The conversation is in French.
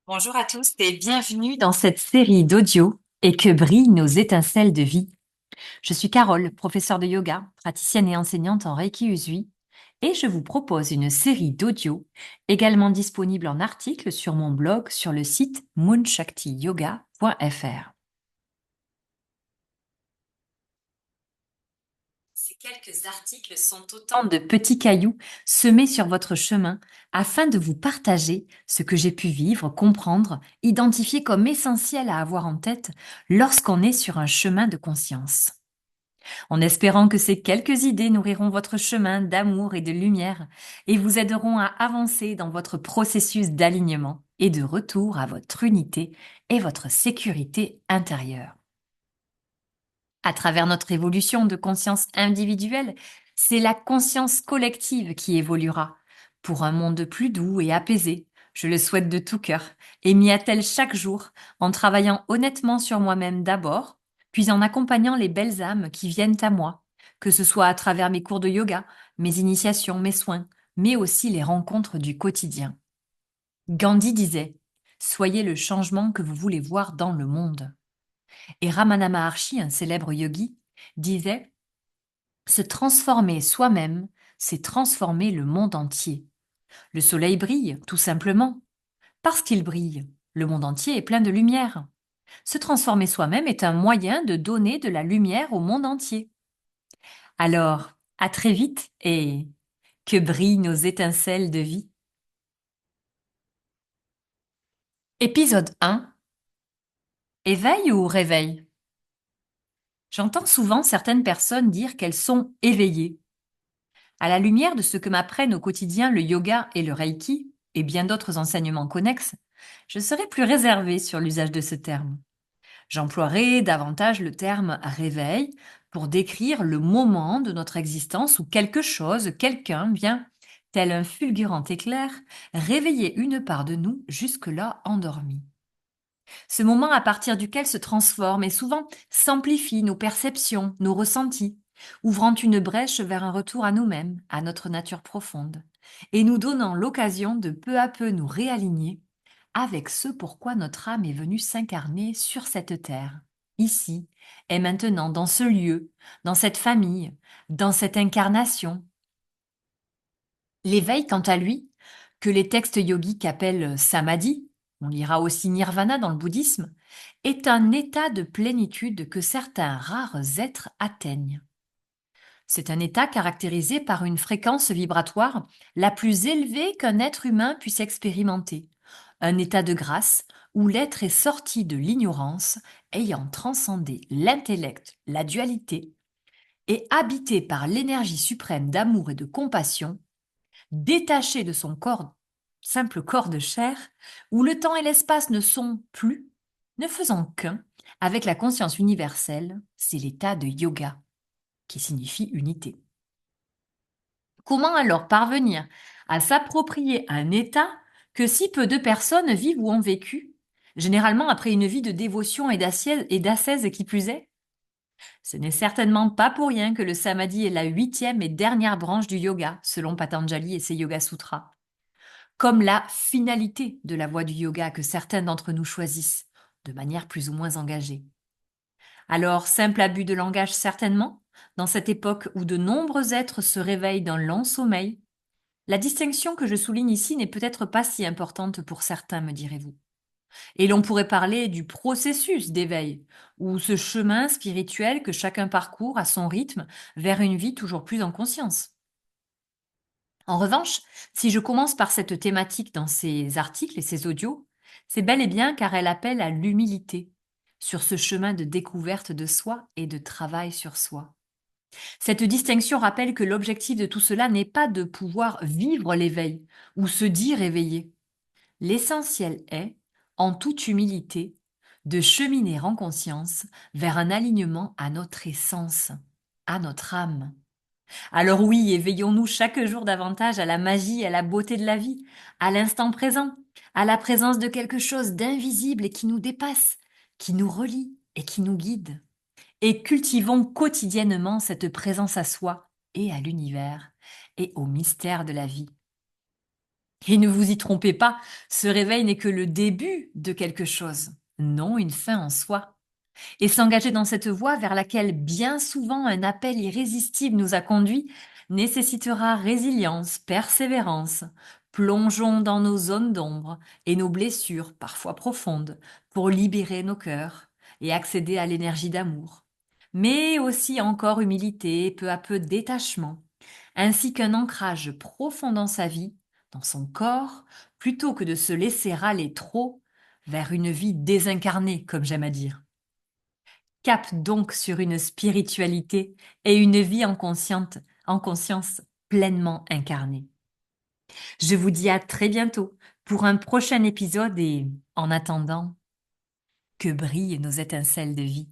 Bonjour à tous et bienvenue dans cette série d'audio et que brillent nos étincelles de vie. Je suis Carole, professeure de yoga, praticienne et enseignante en Reiki Usui, et je vous propose une série d'audio également disponible en article sur mon blog sur le site moonshaktiyoga.fr. Ces quelques articles sont autant de petits cailloux semés sur votre chemin afin de vous partager ce que j'ai pu vivre, comprendre, identifier comme essentiel à avoir en tête lorsqu'on est sur un chemin de conscience. En espérant que ces quelques idées nourriront votre chemin d'amour et de lumière et vous aideront à avancer dans votre processus d'alignement et de retour à votre unité et votre sécurité intérieure. À travers notre évolution de conscience individuelle, c'est la conscience collective qui évoluera pour un monde plus doux et apaisé. Je le souhaite de tout cœur et m'y attelle chaque jour en travaillant honnêtement sur moi-même d'abord, puis en accompagnant les belles âmes qui viennent à moi, que ce soit à travers mes cours de yoga, mes initiations, mes soins, mais aussi les rencontres du quotidien. Gandhi disait: Soyez le changement que vous voulez voir dans le monde. Et Ramana Maharshi, un célèbre yogi, disait: Se transformer soi-même, c'est transformer le monde entier. Le soleil brille, tout simplement. Parce qu'il brille, le monde entier est plein de lumière. Se transformer soi-même est un moyen de donner de la lumière au monde entier. Alors, à très vite et que brillent nos étincelles de vie. Épisode 1. Éveil ou réveil? J'entends souvent certaines personnes dire qu'elles sont éveillées. À la lumière de ce que m'apprennent au quotidien le yoga et le reiki, et bien d'autres enseignements connexes, je serai plus réservée sur l'usage de ce terme. J'emploierai davantage le terme réveil pour décrire le moment de notre existence où quelque chose, quelqu'un vient, tel un fulgurant éclair, réveiller une part de nous jusque-là endormie. Ce moment à partir duquel se transforme et souvent s'amplifient nos perceptions, nos ressentis, ouvrant une brèche vers un retour à nous-mêmes, à notre nature profonde, et nous donnant l'occasion de peu à peu nous réaligner avec ce pourquoi notre âme est venue s'incarner sur cette terre, ici et maintenant, dans ce lieu, dans cette famille, dans cette incarnation. L'éveil, quant à lui, que les textes yogiques appellent samadhi, on lira aussi nirvana dans le bouddhisme, est un état de plénitude que certains rares êtres atteignent. C'est un état caractérisé par une fréquence vibratoire la plus élevée qu'un être humain puisse expérimenter, un état de grâce où l'être est sorti de l'ignorance, ayant transcendé l'intellect, la dualité, et habité par l'énergie suprême d'amour et de compassion, détaché de son corps, simple corps de chair, où le temps et l'espace ne sont plus, ne faisant qu'un, avec la conscience universelle, c'est l'état de yoga, qui signifie unité. Comment alors parvenir à s'approprier un état que si peu de personnes vivent ou ont vécu, généralement après une vie de dévotion et d'ascèse qui plus est? Ce n'est certainement pas pour rien que le samadhi est la huitième et dernière branche du yoga, selon Patanjali et ses Yoga Sutras, comme la finalité de la voie du yoga que certains d'entre nous choisissent, de manière plus ou moins engagée. Alors, simple abus de langage certainement, dans cette époque où de nombreux êtres se réveillent d'un long sommeil, la distinction que je souligne ici n'est peut-être pas si importante pour certains, me direz-vous. Et l'on pourrait parler du processus d'éveil, ou ce chemin spirituel que chacun parcourt à son rythme vers une vie toujours plus en conscience. En revanche, si je commence par cette thématique dans ces articles et ces audios, c'est bel et bien car elle appelle à l'humilité sur ce chemin de découverte de soi et de travail sur soi. Cette distinction rappelle que l'objectif de tout cela n'est pas de pouvoir vivre l'éveil ou se dire éveillé. L'essentiel est, en toute humilité, de cheminer en conscience vers un alignement à notre essence, à notre âme. Alors oui, éveillons-nous chaque jour davantage à la magie, à la beauté de la vie, à l'instant présent, à la présence de quelque chose d'invisible et qui nous dépasse, qui nous relie et qui nous guide. Et cultivons quotidiennement cette présence à soi et à l'univers et au mystère de la vie. Et ne vous y trompez pas, ce réveil n'est que le début de quelque chose, non une fin en soi. Et s'engager dans cette voie vers laquelle bien souvent un appel irrésistible nous a conduits nécessitera résilience, persévérance. Plongeons dans nos zones d'ombre et nos blessures, parfois profondes, pour libérer nos cœurs et accéder à l'énergie d'amour. Mais aussi encore humilité, peu à peu détachement, ainsi qu'un ancrage profond dans sa vie, dans son corps, plutôt que de se laisser aller trop vers une vie désincarnée, comme j'aime à dire. Cap donc sur une spiritualité et une vie en conscience pleinement incarnée. Je vous dis à très bientôt pour un prochain épisode et, en attendant, que brillent nos étincelles de vie.